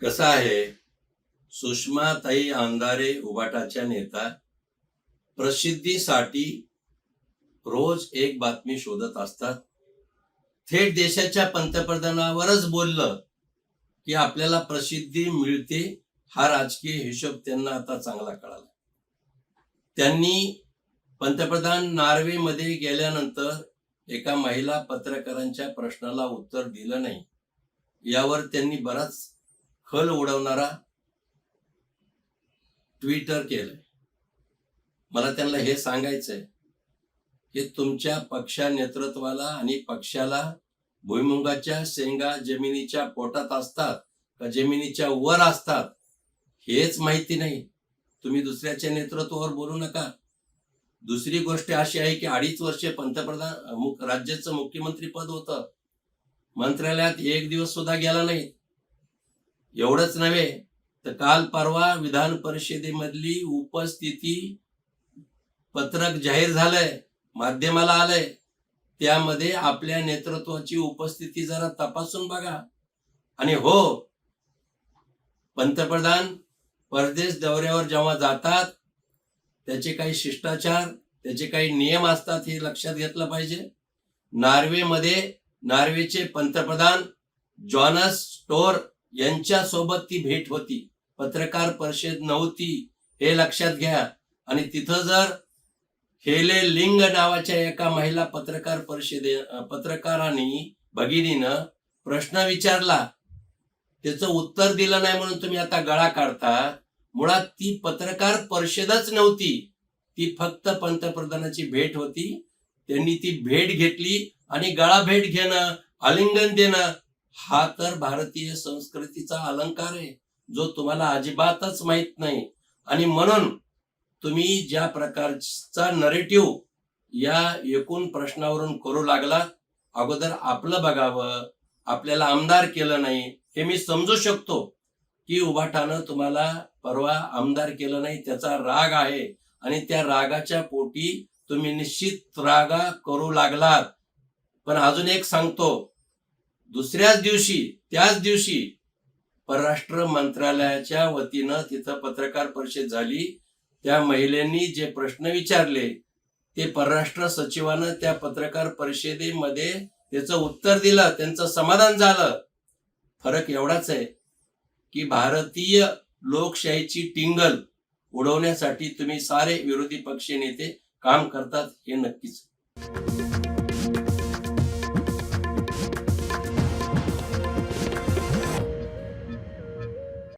कसं आहे, सुषमाताई अंधारे उबाटाच्या नेता प्रसिद्धीसाठी रोज एक बातमी शोधत असतात. थेट देशाच्या पंतप्रधानावरच बोललं की आपल्याला प्रसिद्धी मिळते, हा राजकीय हिशोब त्यांना आता चांगला कळाला. त्यांनी पंतप्रधान नॉर्वेमध्ये गेल्यानंतर एका महिला पत्रकारांच्या प्रश्नाला उत्तर दिलं नाही. यावर त्यांनी बराच खल उडवणारा ट्विटर केलंय. मला त्यांना हे सांगायचंय की तुमच्या पक्षा नेतृत्वाला आणि पक्षाला भुईमुगाच्या शेंगा जमिनीच्या पोटात असतात का जमिनीच्या वर असतात हेच माहिती नाही. तुम्ही दुसऱ्याच्या नेतृत्वावर बोलू नका. दुसरी गोष्ट अशी आहे की 2.5 वर्षे पंतप्रधान राज्याचं मुख्यमंत्री पद होतं, मंत्रालयात एक दिवस सुद्धा गेला नाही. एवढंच नव्हे तर काल परवा विधान परिषदेमधली उपस्थिती पत्रक जाहीर झालंय, माध्यमाला आलंय. त्यामध्ये आपल्या नेतृत्वाची उपस्थिती जरा तपासून बघा. आणि हो, पंतप्रधान परदेश दौऱ्यावर जेव्हा जातात त्याचे काही शिष्टाचार, त्याचे काही नियम असतात, हे लक्षात घेतलं पाहिजे. नॉर्वेचे पंतप्रधान जॉनस स्टोर यांच्यासोबत ती भेट होती, पत्रकार परिषद नव्हती, हे लक्षात घ्या. आणि तिथं जर हेले लिंग नावाच्या एका महिला पत्रकारांनी भगिनीनं प्रश्न विचारला, त्याचं उत्तर दिलं नाही म्हणून तुम्ही आता गळा काढता. मुळात ती पत्रकार परिषदच नव्हती, ती फक्त पंतप्रधानाची भेट होती. त्यांनी ती भेट घेतली आणि गळा भेट घेणं, आलिंगन देणं हा तर भारतीय संस्कृतीचा अलंकार आहे, जो तुम्हाला अजिबातच माहित नाही. आणि म्हणून तुम्ही ज्या प्रकारचा नरेटिव्ह या एकूण प्रश्नावरून करू लागला, अगोदर आपलं बघावं. आपल्याला आमदार केलं नाही हे मी समजू शकतो की उबाटानं तुम्हाला परवा आमदार केलं नाही, त्याचा राग आहे आणि त्या रागाच्या पोटी तुम्ही निश्चित रागा करू लागलात. पण अजून एक सांगतो, त्याच दिवशी परराष्ट्र मंत्रालयाच्या वतीनं तिथं पत्रकार परिषद झाली. त्या महिलांनी जे प्रश्न विचारले ते परराष्ट्र सचिवानं त्या पत्रकार परिषदेमध्ये त्याचं उत्तर दिलं, त्यांचं समाधान झालं. फरक एवढाच आहे की भारतीय लोकशाहीची टिंगल उडवण्यासाठी तुम्ही सारे विरोधी पक्ष नेते काम करतात, हे नक्कीच.